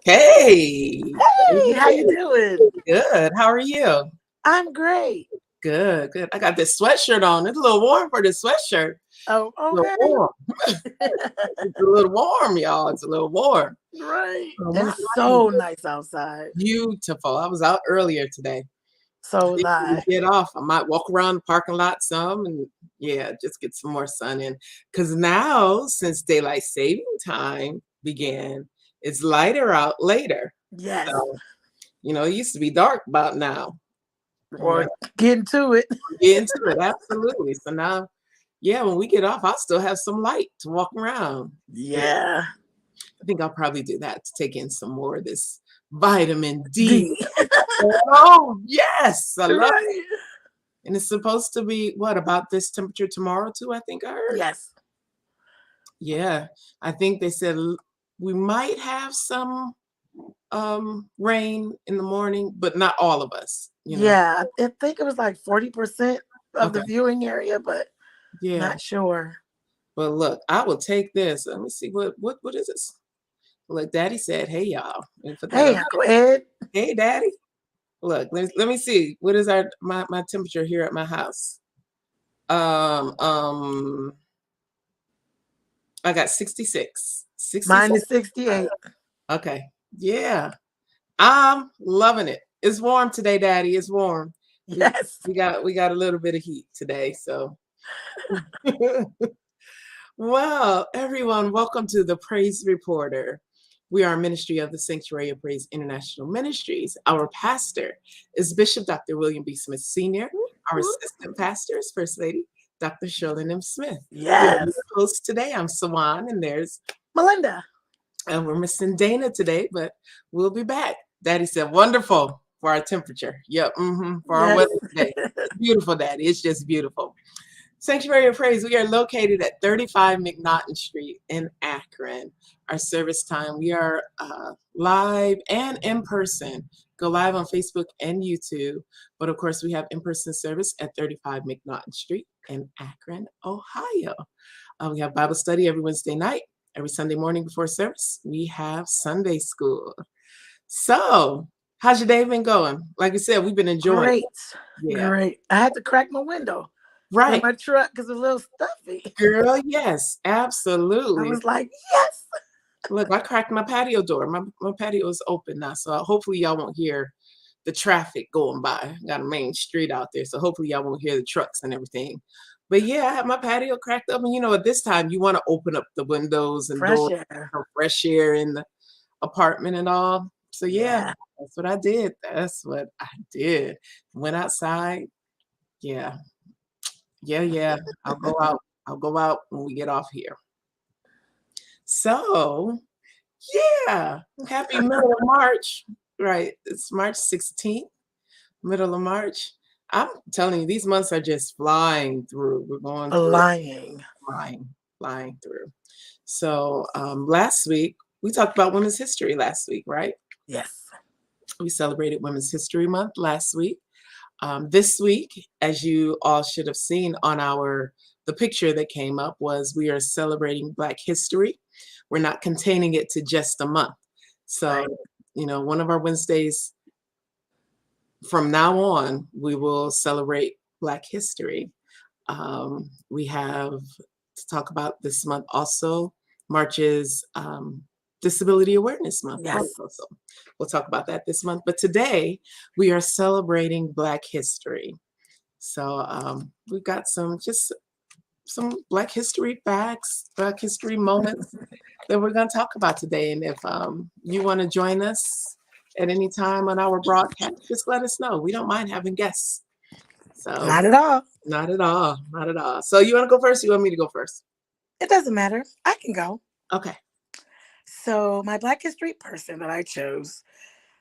Hey, Hey, how you doing? good. How are you? I'm great. Good, good. I got this sweatshirt on. It's a little warm for this sweatshirt. Oh, A little okay. warm. It's a little warm, y'all. It's a little warm. Right. So And I'm it's liking so it. nice outside. Beautiful. I was out earlier today. I So was think when we I. get off, I might walk around the parking lot some and yeah, just get some more sun in. Because now, since daylight saving time began, it's lighter out later. Yes. So, it used to be dark about now. Or getting to it. Get into it, absolutely. So now, yeah, when we get off, I'll still have some light to walk around. Yeah, Yeah. I think I'll probably do that to take in some more of this vitamin D. D. Oh, yes, I love it. Right. And it's supposed to be what about this temperature tomorrow too? I think I heard. Yes. Yeah, I think they said we might have some rain in the morning, but not all of us. Yeah. I think it was like 40% of Okay, the viewing area, but yeah. not sure. But look, I will take this. Let me see what is this? Look, Daddy said, "Hey y'all." Let me put that Hey, up. Uncle Ed. Hey, Daddy. Look, let me see. What is my temperature here at my house? Um, um, I got 66. 66. Mine is 68. Okay. Yeah. I'm loving it. It's warm today, Daddy. It's warm. We Yes. we got a little bit of heat today, so well, everyone, welcome to the Praise Reporter. We are a ministry of the Sanctuary of Praise International Ministries. Our pastor is Bishop Dr. William B. Smith Sr. Our assistant pastor is First Lady Dr. Shirley M. Smith. We are your Yes. hosts today. I'm Sawan, and Melinda. we're missing Dana today, but we'll be back. Daddy said, wonderful for our temperature. Yep, for our Yes. weather today. It's beautiful, Daddy. It's just beautiful. Sanctuary of Praise, we are located at 35 McNaughton Street in Akron. Our service time, we are live and in person. Go live on Facebook and YouTube. But of course, we have in-person service at 35 McNaughton Street in Akron, Ohio. We have Bible study every Wednesday night. Every Sunday morning before service, we have Sunday school. So, how's your day been going? Like I said, we've been enjoying it. Great. Yeah, Great. I had to crack my window in right. my truck because it's a little stuffy. Girl, yes, I absolutely. was like, yes. Look, I cracked my patio door. My patio is open now, so hopefully y'all won't hear the traffic going by. Got a main street out there, so hopefully y'all won't hear the trucks and everything. But yeah, I have my patio cracked up, and at this time you want to open up the windows and Fresh doors air. for fresh air in the apartment and all. So yeah, Yeah. that's what I did. That's what I did. Went outside. Yeah, yeah. I'll go out. I'll go out when we get off here. So yeah, happy middle of March. Right, it's March 16th, middle of March. I'm telling you, these months are just flying through. We're going through it, Lying. flying through. So last week, we talked about Women's History last week, right? Yes. We celebrated Women's History Month last week. This week, as you all should have seen on the picture that came up, was we are celebrating Black History. We're not containing it to just a month. So, Right. one of our Wednesdays from now on, we will celebrate Black History. We have to talk about this month also. March is Disability Awareness Month Yes. also. So we'll talk about that this month. But today we are celebrating Black History. So we've got some Black History facts, Black History moments that we're going to talk about today. And if you want to join us at any time on our broadcast, just let us know. We don't mind having guests. So Not at all. not at all, not at all. So you want to go first? Or you want me to go first? It doesn't matter. I can go. Okay. So my Black History person that I chose,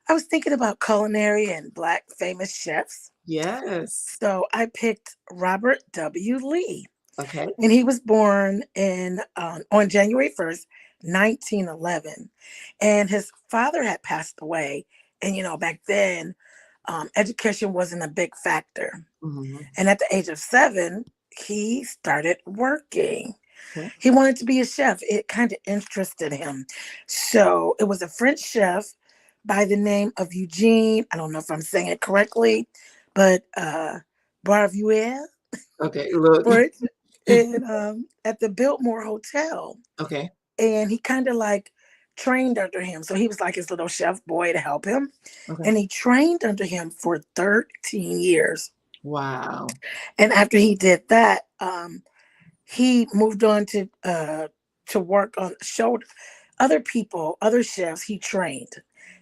I was thinking about culinary and Black famous chefs. Yes. So I picked Robert W. Lee. Okay. And he was born on January 1st, 1911. And his father had passed away. And, back then, education wasn't a big factor. Hmm. And at the age of 7, he started working. Okay. He wanted to be a chef. It kind of interested him. So it was a French chef by the name of Eugene. I don't know if I'm saying it correctly, but Barvuel, Okay. Look. French, and at the Biltmore Hotel. Okay. And he kind of like trained under him. So he was like his little chef boy to help him. Okay. And he trained under him for 13 years. Wow. And after he did that, he moved on to work on show other people, other chefs he trained.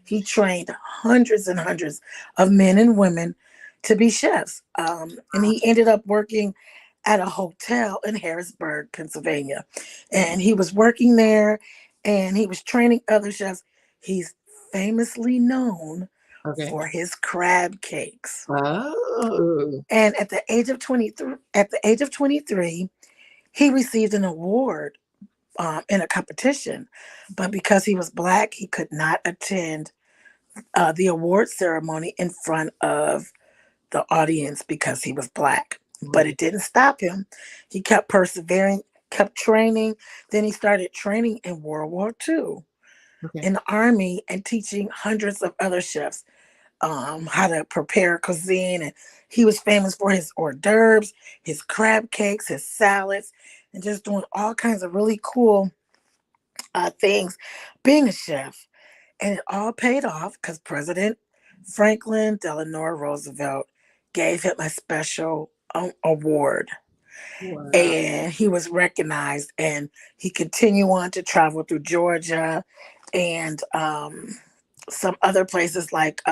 He trained hundreds and hundreds of men and women to be chefs. And he ended up working at a hotel in Harrisburg, Pennsylvania. And he was working there and he was training other chefs. He's famously known Okay. for his crab cakes. Oh. And at the age of 23, he received an award in a competition, but because he was Black, he could not attend the award ceremony in front of the audience because he was Black. But it didn't stop him. He kept persevering, kept training. Then he started training in World War II Okay. in the Army and teaching hundreds of other chefs how to prepare cuisine. And he was famous for his hors d'oeuvres, his crab cakes, his salads, and just doing all kinds of really cool things being a chef. And it all paid off because President Franklin Delano Roosevelt gave him a special award. Wow. And he was recognized, and he continued on to travel through Georgia and some other places like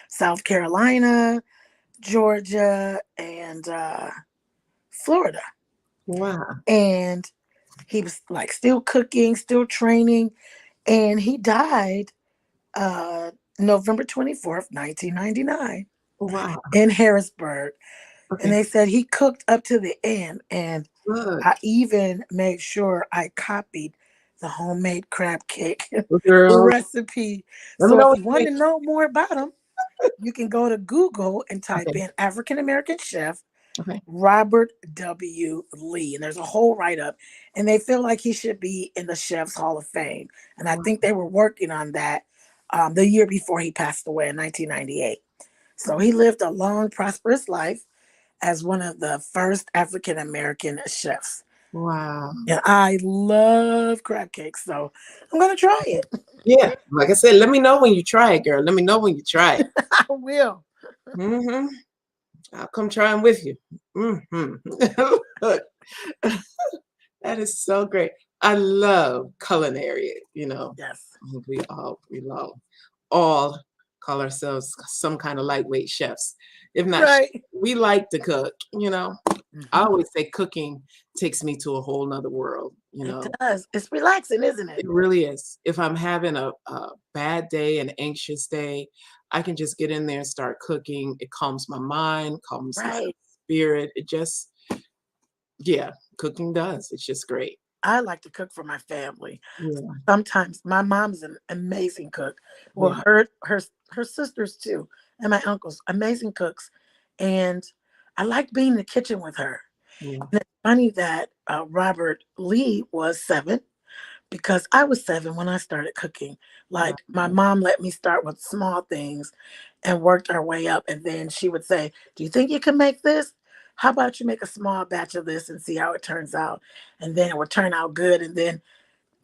South Carolina, Georgia, and Florida. Wow. And he was like still cooking, still training, and he died November 24th, 1999 Wow. in Harrisburg. Okay. And they said he cooked up to the end. And Good. I even made sure I copied the homemade crab cake Girl, recipe. let me So know if what you you want think. to know more about him, you can go to Google and type Okay. in African American chef Okay. Robert W. Lee. And there's a whole write up. And they feel like he should be in the Chef's Hall of Fame. And I think they were working on that the year before he passed away in 1998. So he lived a long, prosperous life as one of the first African American chefs. Wow. And I love crab cakes. So I'm going to try it. Yeah. Like I said, let me know when you try it, girl. Let me know when you try it. I will. Mm-hmm. I'll come try them with you. Mm-hmm. Look, that is so great. I love culinary, Yes. we all call ourselves some kind of lightweight chefs. If not, Right. we like to cook. I Mhm. always say cooking takes me to a whole nother world. It does. It's relaxing, isn't it? It really is. If I'm having a bad day, an anxious day, I can just get in there and start cooking. It calms my mind, calms my Right. spirit. Yeah, cooking does. It's just great. I like to cook for my family. Yeah, Sometimes my mom's an amazing cook. Well, yeah, her sisters too, and my uncles, amazing cooks. And I like being in the kitchen with her. yeah. And it's funny that Robert Lee was 7 because I was 7 when I started cooking. Wow. Like my mom let me start with small things and worked our way up. And then she would say, "Do you think you can make this? How about you make a small batch of this and see how it turns out?" And then it would turn out good. And then,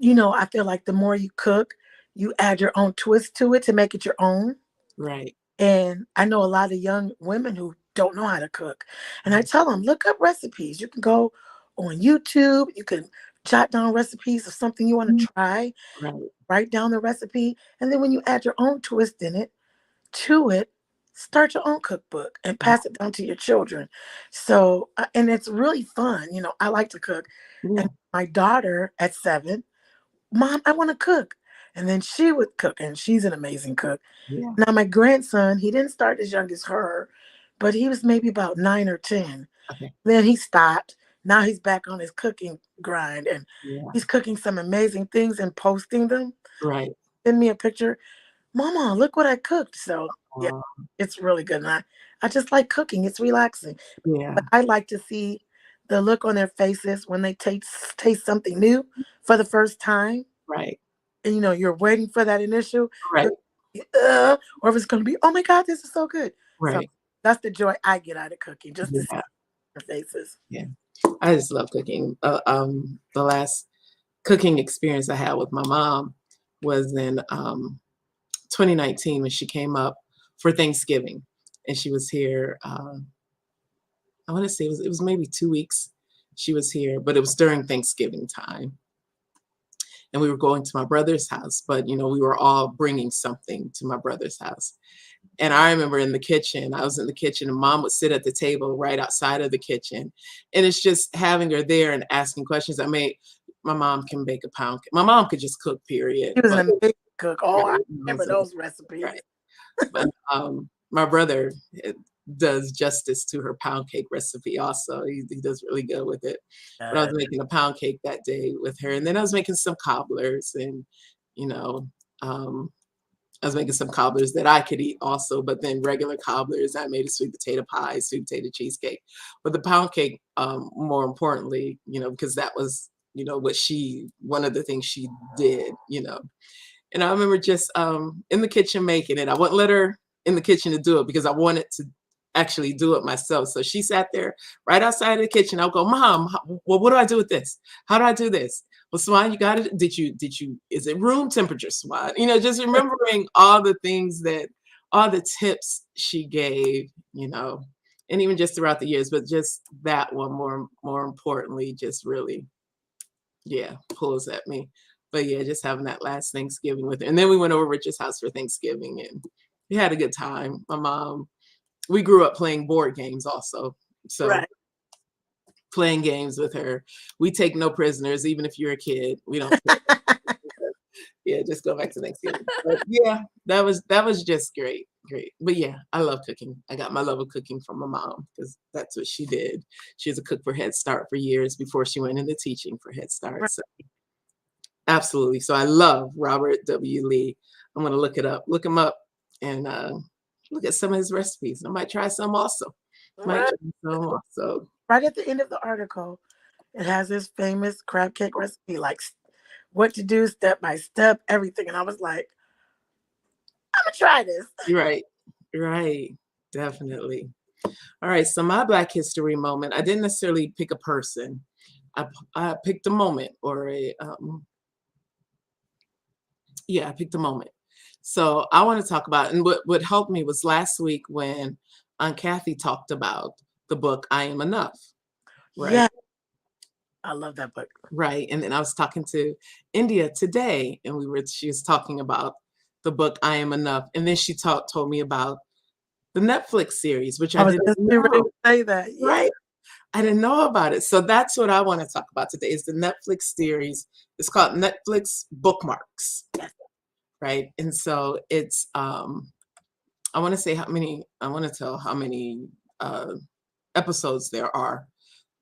I feel like the more you cook, you add your own twist to it to make it your own. Right. And I know a lot of young women who don't know how to cook. And I tell them, look up recipes. You can go on YouTube, you can jot down recipes of something you want Mhm. to try, Right. write down the recipe. And then when you add your own twist in it, to it, start your own cookbook and pass it down to your children. So, and it's really fun. I like to cook. Yeah. And my daughter at 7, Mom, I want to cook. And then she would cook, and she's an amazing cook. Yeah. Now, my grandson, he didn't start as young as her, but he was maybe about 9 or 10. Okay. Then he stopped. Now he's back on his cooking grind, and Yeah. he's cooking some amazing things and posting them. Right. Send me a picture. Mama, look what I cooked. So, yeah, Uh, it's really good. And I just like cooking. It's relaxing. yeah. But I like to see the look on their faces when they taste something new for the first time, Right. and you're waiting for that initial, Right. or if it's going to be, oh my God, this is so good. So Right. that's the joy I get out of cooking, just to see Yeah. their faces. Yeah. I just love cooking. The last cooking experience I had with my mom was in 2019 when she came up for Thanksgiving, and she was here. I want to say it was maybe 2 weeks she was here, but it was during Thanksgiving time, and we were going to my brother's house. But we were all bringing something to my brother's house. And I remember in the kitchen, I was in the kitchen, and mom would sit at the table right outside of the kitchen. And it's just having her there and asking questions. My mom can bake a pound cake. My mom could just cook, period. She was But an amazing cook. Oh, I right, remember those recipes. right. But my brother does justice to her pound cake recipe also. He does really good with it. But I was making a pound cake that day with her. And then I was making some cobblers, and, you know, um, I was making some cobblers that I could eat also, but then regular cobblers. I made a sweet potato pie, sweet potato cheesecake. But the pound cake, more importantly, because that was, one of the things she did. And I remember just in the kitchen making it. I wouldn't let her in the kitchen to do it because I wanted to actually do it myself. So she sat there right outside of the kitchen. I'll go, Mom, well, what do I do with this? How do I do this? Well, Swan, you got it. Is it room temperature, Swan? Just remembering all the things all the tips she gave, and even just throughout the years, but just that one more importantly, just really, yeah, pulls at me. But yeah, just having that last Thanksgiving with her. And then we went over Richard's house for Thanksgiving, and we had a good time. My mom, we grew up playing board games also. So Right. playing games with her. We take no prisoners, even if you're a kid. We don't. Yeah, just go back to Thanksgiving. But yeah, that was just great. Great. But yeah, I love cooking. I got my love of cooking from my mom because that's what she did. She was a cook for Head Start for years before she went into teaching for Head Start. Right. So absolutely. So I love Robert W. Lee. I'm going to look him up, and look at some of his recipes. I might try some also. Right at the end of the article, it has this famous crab cake recipe, like what to do step by step, everything. And I was like, I'm going to try this. Right. Definitely. All right. So my Black History moment, I didn't necessarily pick a person. I picked a moment or I picked a moment. So I want to talk about, and what helped me was last week when Aunt Kathy talked about the book, I Am Enough. Right. Yeah. I love that book. Right. And then I was talking to India today, and she was talking about the book, I Am Enough. And then she told me about the Netflix series, which I didn't know. Ready to say that. Yeah. Right. I didn't know about it. So that's what I want to talk about today is the Netflix series. It's called Netflix Bookmarks. Yes. Right. And so it's I want to tell how many episodes there are.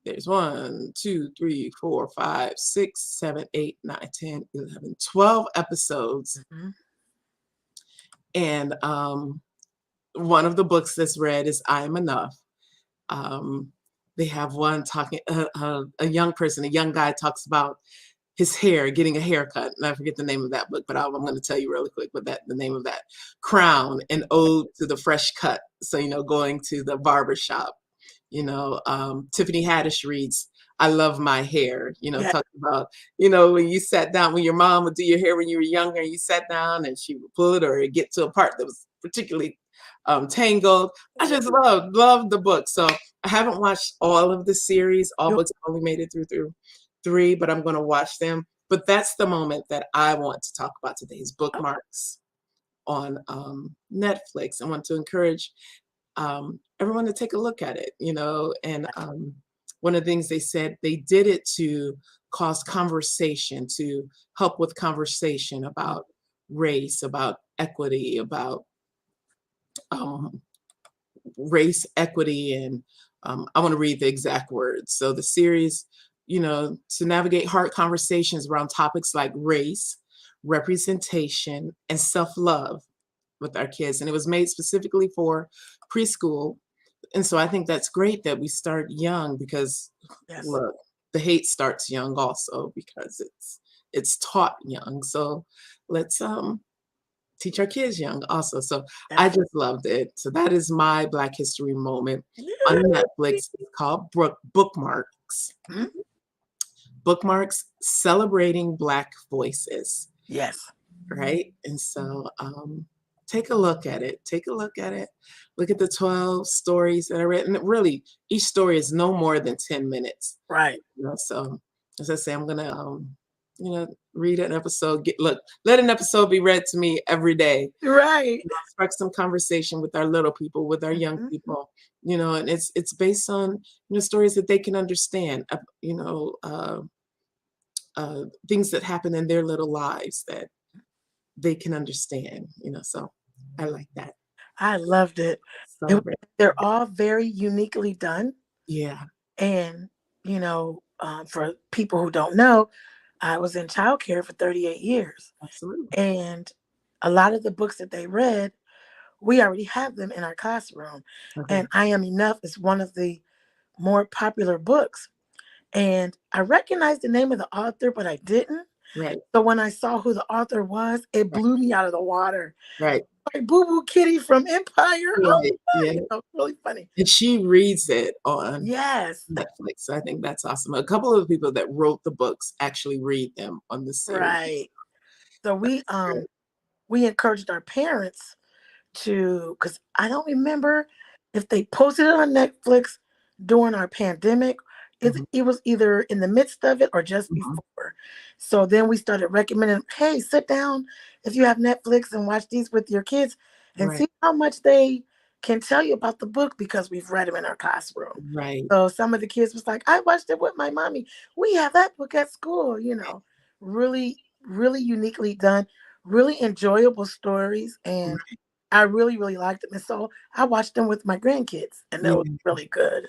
There's 1, 2, 3, 4, 5, 6, 7, 8, 9, 10, 11, 12 episodes. Mm-hmm. And one of the books that's read is I Am Enough. They have one talking, a young person, a young guy talks about his hair, getting a haircut. And I forget the name of that book, but I'm going to tell you really quick what the name of that. Crown, an ode to the fresh cut. So, going to the barber shop. Tiffany Haddish reads, I Love My Hair, talking about, when you sat down, when your mom would do your hair when you were younger, and you sat down and she would pull it or get to a part that was particularly tangled. I just love the book. So I haven't watched all of the series. All books only made it through 3, but I'm going to watch them. But that's the moment that I want to talk about today is Bookmarks on Netflix. I want to encourage everyone to take a look at it, and one of the things they said, they did it to cause conversation, to help with conversation about race, about equity, about race, equity, and I want to read the exact words. So the series, to navigate hard conversations around topics like race, representation, and self-love with our kids. And it was made specifically for preschool And so I think that's great that we start young because Yes. look, the hate starts young also because it's taught young. So let's teach our kids young also. So I Definitely. just loved it. So that is my Black History moment on Yay! Netflix. It's called Bookmarks. Mhm. Bookmarks celebrating Black voices, Yes. right? And so take a look at it. Take a look at it. Look at the 12 stories that are written. Really, each story is no more than 10 minutes. Right. You know, so as I say, I'm gonna read an episode. Let an episode be read to me every day. Right. Spark some conversation with our little people, with our young Mhm. people, and it's based on stories that they can understand, things that happen in their little lives that they can understand, so I like that. I loved it. It Celebrate. they're all very uniquely done, Yeah, and, for people who don't know, I was in childcare for 38 years, absolutely. and a lot of the books that they read, we already have them in our classroom, Okay. and I Am Enough is one of the more popular books, and I recognized the name of the author, but I didn't. Right, So when I saw who the author was, it right, blew me out of the water. right, Like Boo Boo Kitty from Empire. Oh right, my yeah. God, really funny. And she reads it on Yes, Netflix, so I think that's awesome. A couple of the people that wrote the books actually read them on the series. right. So Great. we encouraged our parents to, because I don't remember if they posted it on Netflix during our pandemic. Mhm, It was either in the midst of it or just mhm. before. So then we started recommending, hey, sit down if you have Netflix and watch these with your kids and Right, see how much they can tell you about the book because we've read them in our classroom. right. So some of the kids was like, I watched it with my mommy. We have that book at school, really, really uniquely done, really enjoyable stories. And Right. I really, really liked them. And so I watched them with my grandkids, and that was Yeah, really good.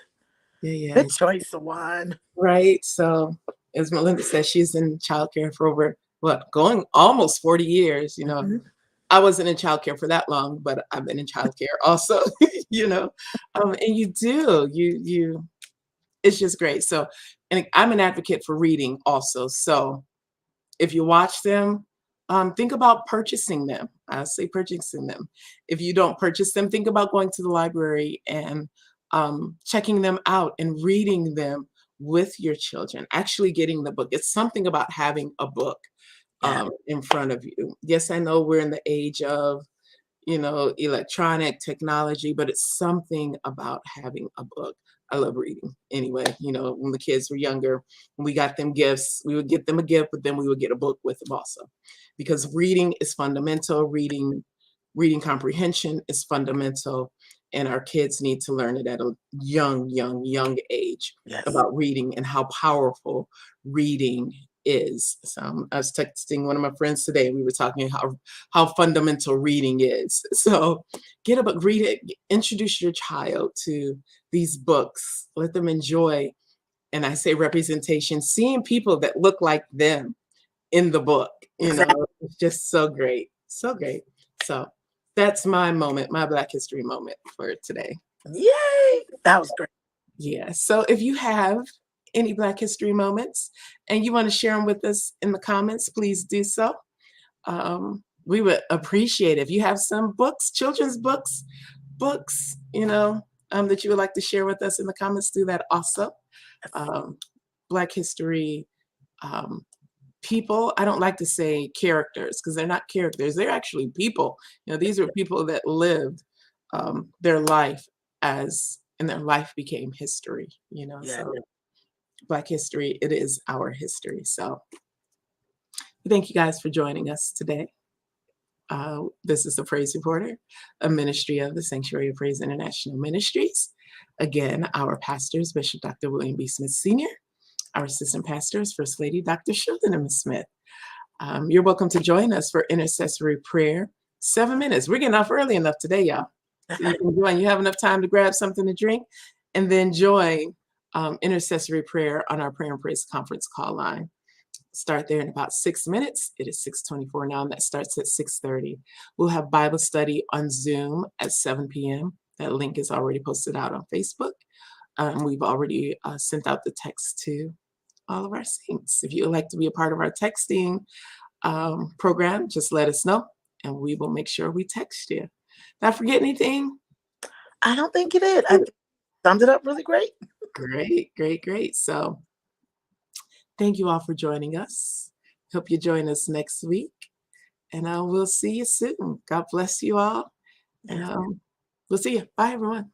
yeah, yeah. Good choice, Sawan. Right. So as Melinda says, she's in childcare for over going almost 40 years. Mhm. I wasn't in childcare for that long, but I've been in childcare also, you know. And you it's just great. So and I'm an advocate for reading also. So if you watch them, think about purchasing them. I say purchasing them. If you don't purchase them, think about going to the library and checking them out and reading them with your children. Actually, getting the book. It's something about having a book Yeah. in front of you. Yes, I know we're in the age of electronic technology, but it's something about having a book. I love reading anyway. When the kids were younger, when we got them gifts, we would get them a gift, but then we would get a book with them also. Because reading is fundamental. Reading comprehension is fundamental. And our kids need to learn it at a young, young, young age Yes. about reading and how powerful reading is. So I was texting one of my friends today. We were talking how fundamental reading is. So get a book, read it, introduce your child to these books, let them enjoy, and I say representation, seeing people that look like them in the book, Exactly. it's just so great, so great. So that's my moment, my Black History moment for today. Yay. That was great. Yeah. So if you have any Black History moments and you want to share them with us in the comments, please do so. We would appreciate it. If you have some books, children's books, that you would like to share with us in the comments, do that also. Um, Black History um, people, I don't like to say characters because they're not characters. They're actually people. These are people that lived their life and their life became history, Yeah. so Black history, it is our history. So thank you guys for joining us today. This is the Praise Reporter, a ministry of the Sanctuary of Praise International Ministries. Again, our pastors, Bishop Dr. William B. Smith Sr., our assistant pastors, First Lady Dr. Sheldon M. Smith. You're welcome to join us for intercessory prayer. 7 minutes. We're getting off early enough today, y'all. So you can join. You have enough time to grab something to drink and then join intercessory prayer on our prayer and praise conference call line. Start there in about 6 minutes. It is 6:24 now, and that starts at 6:30. We'll have Bible study on Zoom at 7 p.m. That link is already posted out on Facebook. We've already sent out the text to all of our saints. If you would like to be a part of our texting program, just let us know and we will make sure we text you. Did I forget anything? I don't think you did. I summed it up really great. Great, great, great. So thank you all for joining us. Hope you join us next week. And we'll see you soon. God bless you all. And we'll see you. Bye, everyone.